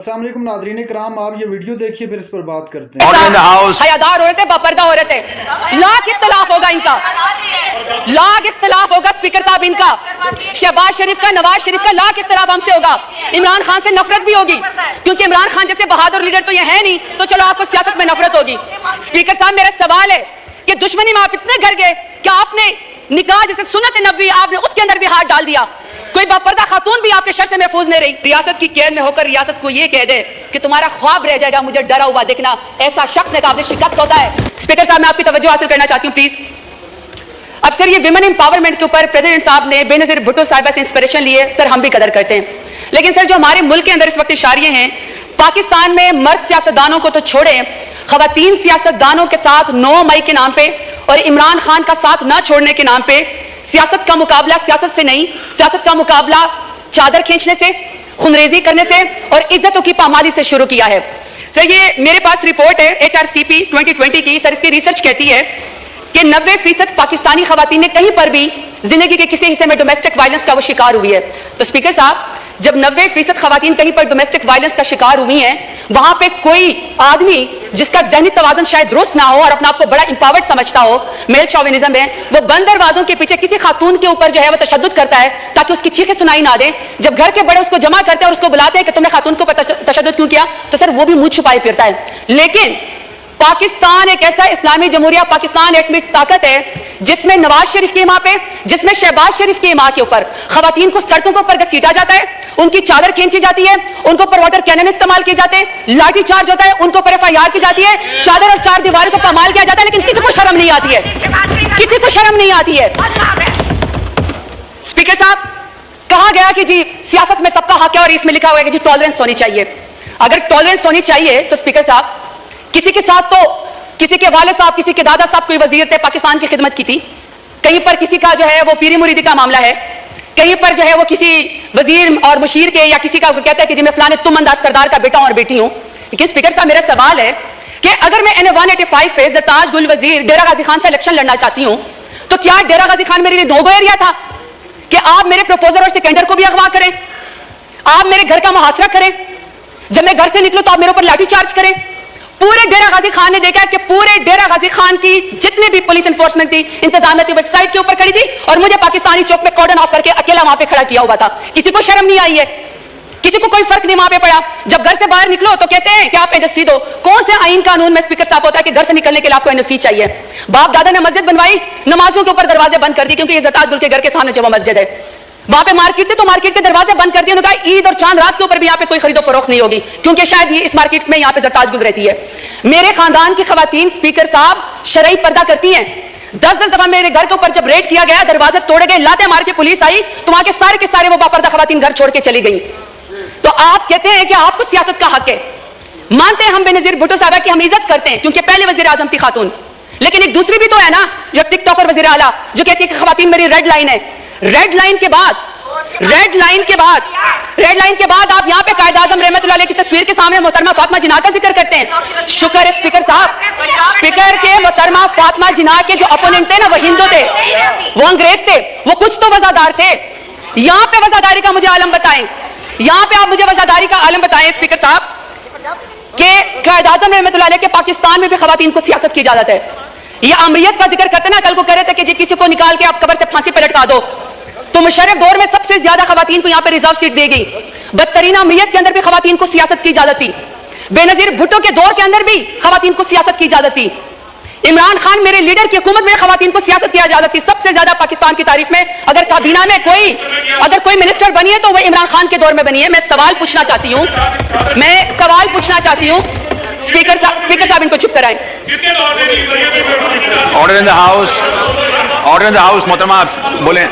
अस्सलाम वालेकुम नाज़रीन इकराम, आप ये वीडियो देखिए फिर इस पर बात करते हैं। हयादार औरतें बापर्दा औरतें, लाख इख्तलाफ होगा इनका, लाख इख्तलाफ होगा स्पीकर साहब इनका, शहबाज शरीफ का, नवाज शरीफ का लाख इख्तलाफ हमसे होगा। इमरान खान से नफरत भी होगी क्योंकि इमरान खान जैसे बहादुर लीडर तो ये है नहीं, तो चलो आपको सियासत में नफरत होगी। स्पीकर साहब मेरा सवाल है कि दुश्मनी में आप इतने घर गए कि आपने निकाह जैसे सुन्नत नबी आपने उसके अंदर भी हाथ डाल दिया। कोई बापर्दा खातून भी आपके शर से महफूज नहीं रही। रियासत की कैद में होकर रियासत को ये कह दे कि तुम्हारा ख्वाब रह जाएगा मुझे डरा हुआ देखना, ऐसा शख्स ने काबिल शिकस्त होता है। स्पीकर साहब मैं आपकी तवज्जो हासिल करना चाहती हूँ प्लीज। अब सर ये विमेन एम्पावरमेंट के ऊपर प्रेसिडेंट साहब ने बेनजीर भुट्टो साहिबा से इंस्पिरेशन लिए, सर हम भी कदर करते हैं, लेकिन सर जो हमारे मुल्क के अंदर इस वक्त इशारे हैं, पाकिस्तान में मर्द सियासतदानों को तो छोड़े, खवातीन सियासतदानों के साथ 9 मई के नाम पे और इमरान खान का साथ न छोड़ने के नाम पे सियासत का मुकाबला सियासत से नहीं, सियासत का मुकाबला चादर खींचने से, खुनरेजी करने से और इज्जतों की पामाली से शुरू किया है। सर ये मेरे पास रिपोर्ट है HRCP 2020 की, सर इसकी रिसर्च कहती है कि 90% पाकिस्तानी खवातीन ने कहीं पर भी जिंदगी के किसी हिस्से में डोमेस्टिक वायलेंस का वो शिकार हुई है। तो स्पीकर साहब जब 90% खवातीन कहीं पर डोमेस्टिक वायलेंस का शिकार हुई हैं, वहां पे कोई आदमी जिसका ज़हनी तवाज़ुन शायद दुरुस्त ना हो और अपने आप को बड़ा इंपावर्ड समझता हो, मेल शोविनिज्म है, वो बंद दरवाजों के पीछे किसी खातून के ऊपर जो है वो तशद्दुद करता है ताकि उसकी चीखें सुनाई ना दे। जब घर के बड़े उसको जमा करते हैं और उसको बुलाते हैं कि तुमने खातून के ऊपर तशद्दुद क्यों किया, तो सर वो भी मुंह छुपाए फिरता है। लेकिन पाकिस्तान एक ऐसा इस्लामी जमहूरिया, पाकिस्तान एटमी ताकत है जिसमें नवाज शरीफ की मां पे, जिसमें शहबाज शरीफ की मां के ऊपर खवातीन को सड़कों के ऊपर घसीटा जाता है, उनकी चादर खींची जाती है, उनको ऊपर वाटर कैनन इस्तेमाल किए जाते हैं, लाठी चार्ज होता है, उनको ऊपर FIR की जाती है, चादर और चार दीवारों को पामाल किया जाता है, लेकिन किसी को शर्म नहीं आती है, किसी को शर्म नहीं आती है। स्पीकर साहब कहा गया कि जी सियासत में सबका हक है और इसमें लिखा हुआ है कि जी टॉलरेंस होनी चाहिए। अगर टॉलरेंस होनी चाहिए तो स्पीकर साहब किसी के साथ तो किसी के वाले साहब, किसी के दादा साहब कोई वजीर थे, पाकिस्तान की खिदमत की थी, कहीं पर किसी का जो है वो पीरी मुरीदी का मामला है, कहीं पर जो है वो किसी वजीर और मुशीर के या किसी का कहता है कि जी मैं फलाने तुम अंदाज सरदार का बेटा और बेटी हूं। लेकिन स्पीकर साहब मेरा सवाल है कि अगर मैं NA 185 पे ज़रताज गुल वजीर डेरा गाजी खान से इलेक्शन लड़ना चाहती हूं, तो क्या डेरा गाजी खान मेरे लिए नो-गो एरिया था कि आप मेरे प्रपोजर और सेकेंडर को भी अगवा करें, आप मेरे घर का मुहासरा करें, जब मैं घर से निकलूं तो आप मेरे ऊपर लाठी चार्ज करें? पूरे डेरा गाजी खान ने देखा कि पूरे डेरा गाजी खान की जितने भी पुलिस एनफोर्समेंट थी, इंतजामिया थी, वो एक साइड के ऊपर खड़ी थी और मुझे पाकिस्तानी चौक पे कॉर्डन ऑफ करके अकेला वहां पे खड़ा किया हुआ था। किसी को शर्म नहीं आई है, किसी को कोई फर्क नहीं वहां पे पड़ा। जब घर से बाहर निकलो तो कहते हैं कि आप NOC दो। कौन से आईन कानून में स्पीकर साहब होता है कि घर से निकलने के लिए आपको NOC चाहिए? बाप दादा ने मस्जिद बनवाई, नमाजों के ऊपर दरवाजे बंद कर दिए क्योंकि ये ज़रताज गुल के घर के सामने जो मस्जिद है, वहां पे मार्केट थे तो मार्केट के दरवाजे बंद कर दिए। उन्होंने कहा ईद और चांद रात के ऊपर भी यहाँ पे कोई खरीदो फरोख्त नहीं होगी क्योंकि शायद ये इस मार्केट में यहाँ पे ज़रताज गुल रहती है। मेरे खानदान की खवातीन स्पीकर साहब शरई पर्दा करती हैं। 10-10 दफा मेरे घर के ऊपर जब रेड किया गया, दरवाजे तोड़े गए, लाते मार के पुलिस आई, तो वहां के सारे वो बापर्दा खवातीन घर छोड़ के चली गई। तो आप कहते हैं कि आपको सियासत का हक है, मानते हैं हम बेनजीर भुट्टो साहबा की हम इज्जत करते हैं क्योंकि पहले वजीर आजम थी खातून, लेकिन एक दूसरी भी तो है ना जो टिकटॉकर वजीर आला जो कहती है कि खवातीन मेरी रेड लाइन है। रेड लाइन के बाद आप यहाँ पे कायद आजम रहमतुल्लाह अलैह की तस्वीर के सामने मोहतरमा फातिमा जिन्ना का जिक्र करते हैं। शुक्र है स्पीकर साहब, स्पीकर के मोहतरमा फातिमा जिन्ना के जो अपोनेंट थे ना वो हिंदू थे, वो अंग्रेज थे, वो कुछ तो वजादार थे। यहाँ पे वजादारी का मुझे आलम बताएं, यहाँ पे आप मुझे वजादारी का आलम बताएं स्पीकर साहब कि कायद आजम रहमतुल्लाह अलैह के पाकिस्तान में भी खवातीन को सियासत की इजाजत है। ये अमरियत का जिक्र करते ना, कल को कह रहे थे कि जी किसी को निकाल के आप कब्र से फांसी पे लटका दो, तो मुशर्रफ दौर में सबसे ज्यादा खवातीन को यहाँ पे रिजर्व सीट दी गई। बदतरीन अमरियत के अंदर भी खवातीन को सियासत की इजाजत थी, बेनजीर भुट्टो के दौर के अंदर भी खवातीन को सियासत की इजाजत थी, इमरान खान मेरे लीडर की हुकूमत में खवातीन को सियासत की इजाजत थी। सबसे ज्यादा पाकिस्तान की तारीफ में अगर काबीना में कोई मिनिस्टर बनी है तो वह इमरान खान के दौर में बनी है। मैं सवाल पूछना चाहती हूँ स्पीकर साहब इनको चुप कराएं। ऑर्डर इन द हाउस मोहतरमा आप बोलें।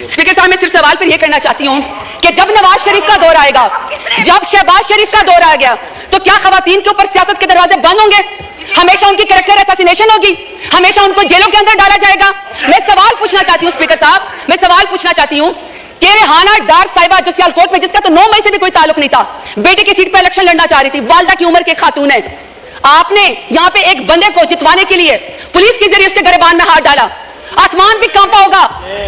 स्पीकर साहब मैं सिर्फ सवाल पर यह करना चाहती हूं कि जब नवाज शरीफ का दौर आएगा, जब शहबाज शरीफ का दौर आ गया, तो क्या खवातीन के ऊपर सियासत के दरवाजे बंद होंगे? हमेशा उनकी कैरेक्टर असैसिनेशन होगी, हमेशा उनको जेलों के अंदर डाला जाएगा? मैं सवाल पूछना चाहती हूं स्पीकर साहब, मैं सवाल पूछना चाहती हूं कि रेहाना डार साहिबा जो सियालकोट में, जिसका तो 9 मई से भी कोई ताल्लुक नहीं था, बेटे की सीट पर इलेक्शन लड़ना चाह रही थी, वालदा की उम्र के खातून है, आपने यहाँ पे एक बंदे को जितवाने के लिए पुलिस के जरिए उसके गिरबान में हाथ डाला, आसमान भी कांपा होगा।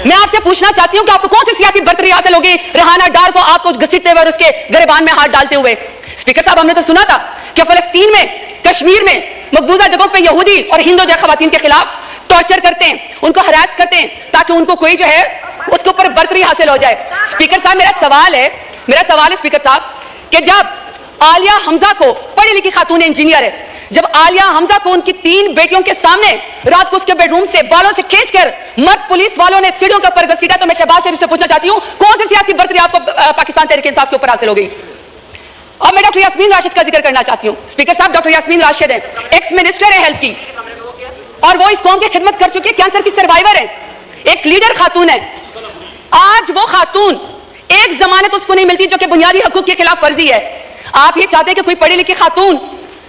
मैं आपसे पूछना चाहती हूँ कि आपको कौन सी सियासी बर्तरी हासिल होगी रेहाना डार को आपको घसीटते हुए और उसके गिरबान में हाथ डालते हुए? स्पीकर साहब, हमने तो सुना था कि फलस्तीन में, कश्मीर में मकबूजा जगहों पे यहूदी और हिंदू जो खवातीन के खिलाफ टॉर्चर करते हैं, उनको हरास करते हैं ताकि उनको कोई जो है उसके ऊपर बर्तरी हासिल हो जाए। स्पीकर साहब, मेरा सवाल है स्पीकर साहब कि जब आलिया हमजा को, पढ़ी लिखी खातून इंजीनियर है, जब आलिया हमजा को उनकी 3 बेटियों के सामने रात को उसके बेडरूम से बालों से खींचकर मर्द पुलिस वालों ने सीढ़ियों के ऊपर घसीटा, तो मैं शहबाज शरीफ से पूछना चाहती हूं कौन सी सियासी बर्तरी आपको पाकिस्तान तहरीक इंसाफ के ऊपर हासिल हो गई? अब मैं डॉक्टर यास्मीन राशिद का जिक्र करना चाहती हूं। स्पीकर साहब, डॉक्टर यास्मीन राशिद है, एक्स मिनिस्टर है हेल्थ की, और वो इस कौम की खिदमत कर चुकी है, कैंसर की सर्वाइवर है, एक लीडर खातून है। आज वो खातून, एक जमानत उसको नहीं मिलती जो कि बुनियादी हकूक के खिलाफ फर्जी है। आप ये चाहते हैं कि कोई पढ़ी लिखी खातून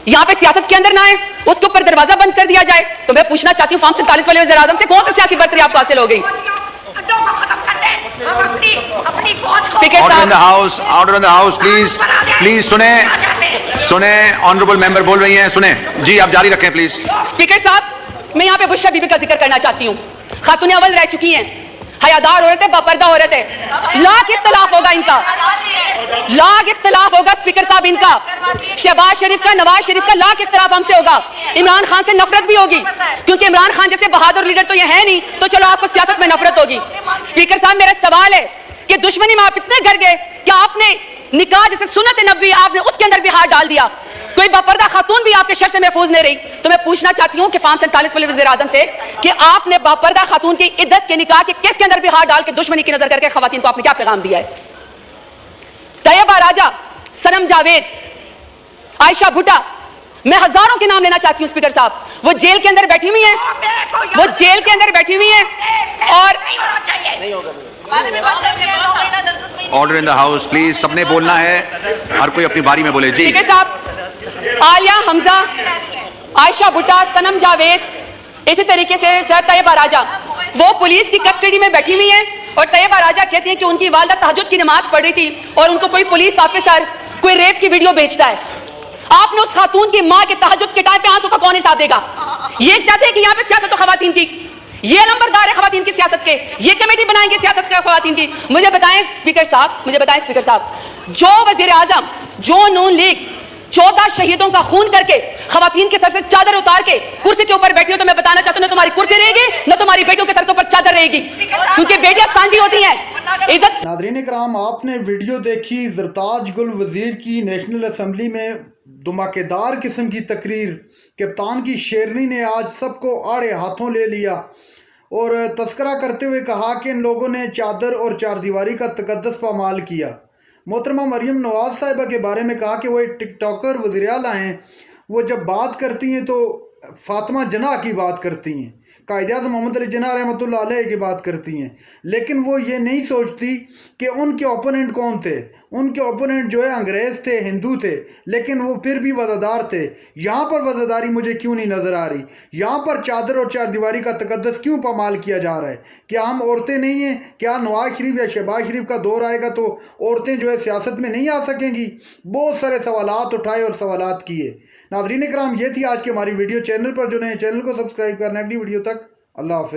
यहाँ पे सियासत के अंदर ना आए, उसके ऊपर दरवाजा बंद कर दिया जाए। तो मैं पूछना चाहती हूँ फॉर्म 47 वाले वज़ीर आज़म से कौन सी सियासी बर्तरी आपको हासिल हो गई? स्पीकर साहब, order in the house please सुने ऑनरेबल मेंबर बोल रही हैं, सुने जी, आप जारी रखें प्लीज। स्पीकर साहब, मैं यहाँ पे बुशरा बीबी का जिक्र करना चाहती हूँ। खातून अव्वल रह चुकी हैं, हयादार औरत है, बापर्दा औरत है, लाख इख्तलाफ होगा इनका, लाख इख्तलाफ होगा स्पीकर साहब इनका। शहबाज शरीफ का, नवाज शरीफ का लाख इख्तलाफ हमसे होगा। इमरान खान से नफरत भी होगी, क्योंकि इमरान खान जैसे बहादुर लीडर तो ये है नहीं, तो चलो आपको सियासत में नफरत होगी। स्पीकर साहब, मेरा सवाल है कि दुश्मनी में आप इतने गर गए कि आपने निकाह जैसे सुन्नत नबी, आपने उसके अंदर भी हाथ डाल दिया। कोई बापर्दा खातून भी आपके शर से महफूज नहीं रही। तो मैं पूछना चाहती हूँ कि फॉर्म 47 वाले वज़ीर आज़म से कि आपने बापर्दा खातून की इद्दत के निकाह के केस के अंदर भी हाथ डाल के दुश्मनी की नजर करके खवातीन को आपने क्या पैगाम दिया है? तैयबा राजा, सनम जावेद, आयशा भुट्टा, मैं हजारों के नाम लेना चाहती हूँ स्पीकर साहब। वो जेल के अंदर बैठी हुई हैं, वो जेल के अंदर बैठी हुई हैं, और order in the house please, सबने बोलना है, हर कोई अपनी बारी में बोले जी। स्पीकर साहब, आलिया हमजा, आयशा भुट्टा, सनम जावेद, इसी तरीके से सर तैयबा राजा, वो पुलिस की कस्टडी में बैठी हुई हैं, और तैयबा राजा कहती हैं कि उनकी वालिदा तहज्जुद की नमाज पढ़ रही थी और उनको कोई पुलिस ऑफिसर कोई रेप की वीडियो भेजता है। आपने उस खातून की मां के तहज्जुद के टाइम पे आंसू का कौन हिसाब देगा? ये चाहते हैं कि यहाँ पे सियासत तो खवातीन की, ये नंबरदार है खवातीन की सियासत के, ये कमेटी बनाएंगे सियासत के खवातीन की। मुझे बताएं स्पीकर साहब, जो वजीर आजम, जो नून लीग 14 शहीदों का खून करके खवातीन के सर से चादर उतार के कुर्सी के ऊपर बैठी हो, तो मैं बताना चाहता हूं, न तुम्हारी कुर्सी रहेगी, न तुम्हारी बेटियों के सर के ऊपर चादर रहेगी, क्योंकि बेटियां सांझी होती हैं। इज्जत। नाज़रीन इकराम, आपने वीडियो देखी ज़रताज गुल वज़ीर की नेशनल असम्बली में धमाकेदार किस्म की तकरीर। कप्तान की शेरनी ने आज सबको आड़े हाथों ले लिया और तस्करा करते हुए कहा कि इन लोगों ने चादर और चारदीवारी का तकद्दस पामाल किया। मोहतरमा मरियम नवाज़ साहिबा के बारे में कहा कि वो एक टिकटॉकर वज़ीर आला हैं, वो जब बात करती हैं तो फातिमा जनाह की बात करती हैं, कायद-ए-आज़म मोहम्मद अली जिन्ना रहमतुल्लाह अलैह की बात करती हैं, लेकिन वो ये नहीं सोचती कि उनके ओपोनेंट कौन थे। उनके ओपोनेंट जो है अंग्रेज़ थे, हिंदू थे, लेकिन वो फिर भी वज़ादार थे। यहाँ पर वज़ादारी मुझे क्यों नहीं नज़र आ रही? यहाँ पर चादर और चारदीवारी का तकद्दस क्यों पामाल किया जा रहा है? क्या हम औरतें नहीं हैं? क्या नवाज शरीफ या शहबाज शरीफ का दौर आएगा तो औरतें जो है सियासत में नहीं आ सकेंगी? बहुत सारे सवालात उठाए और सवालात किए। नाज़रीन इकराम, ये थी आज की हमारी वीडियो। चैनल पर जो नए चैनल को सब्सक्राइब करना। अगली वीडियो तक अल्लाह हाफ़िज़।